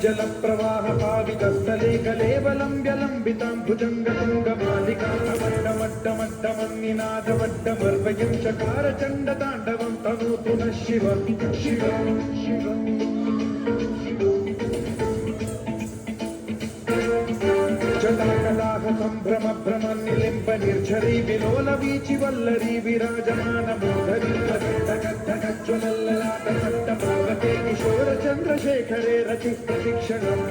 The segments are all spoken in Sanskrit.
जलं प्रवाह पावितस्थले कलेवलं व्यलम्बितां भुजङ्गतुङ्गमालिकामट्टमट्टमट्टमन्निनादमट्टमर्वयं चकार चण्डताण्डवं तनोतु नः शिव शिव शिव जटाकटाह सम्भ्रम भ्रमन्निलिम्ब निर्झरी विलोलवीचि वल्लरी विराजमानमोधरी ज्वलल्ललाटचट्टभागते किशोर चन्द्रशेखरे रचि प्रशिक्षणम्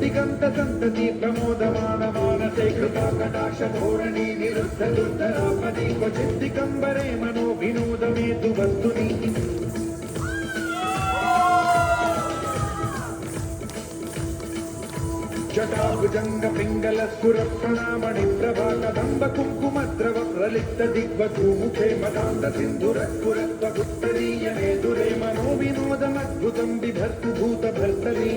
दिगन्तसन्तति प्रमोदमानमानसे कृपाकटाक्ष धोरणी निरुद्ध दुर्धरापदि क्वचित् दिगम्बरे मनो विनोदमेतु वस्तुनि जटाभुजङ्ग पिङ्गल सुरप्रणामणि प्रभा कदम्ब कुङ्कुमद्रव प्रलिप्त दिग्वधूमुखे मदान्त सिन्धुरत्पुरत्वगुत्तरीयने दुरे मनो विनोदमद्भुतं बिभर्तु भूतभर्तरी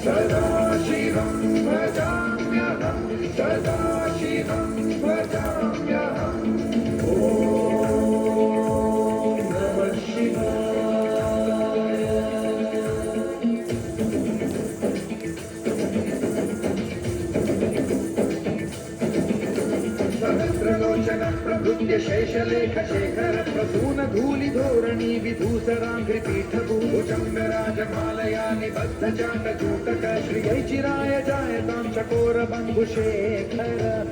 सदाशिवं भजाम्यहं सदाशिवं भजाम्यहं ॐ नमः शिवाय सहस्रलोचन प्रभृत्य शेषलेख शेखर प्रसून धूलिधोरणी विधूसराङ्घ्रिपीठभूभुजङ्गराजमालया निबद्ध चाण्डचूटक श्रियै चिराय जायतां चकोर बन्धुशेखरः।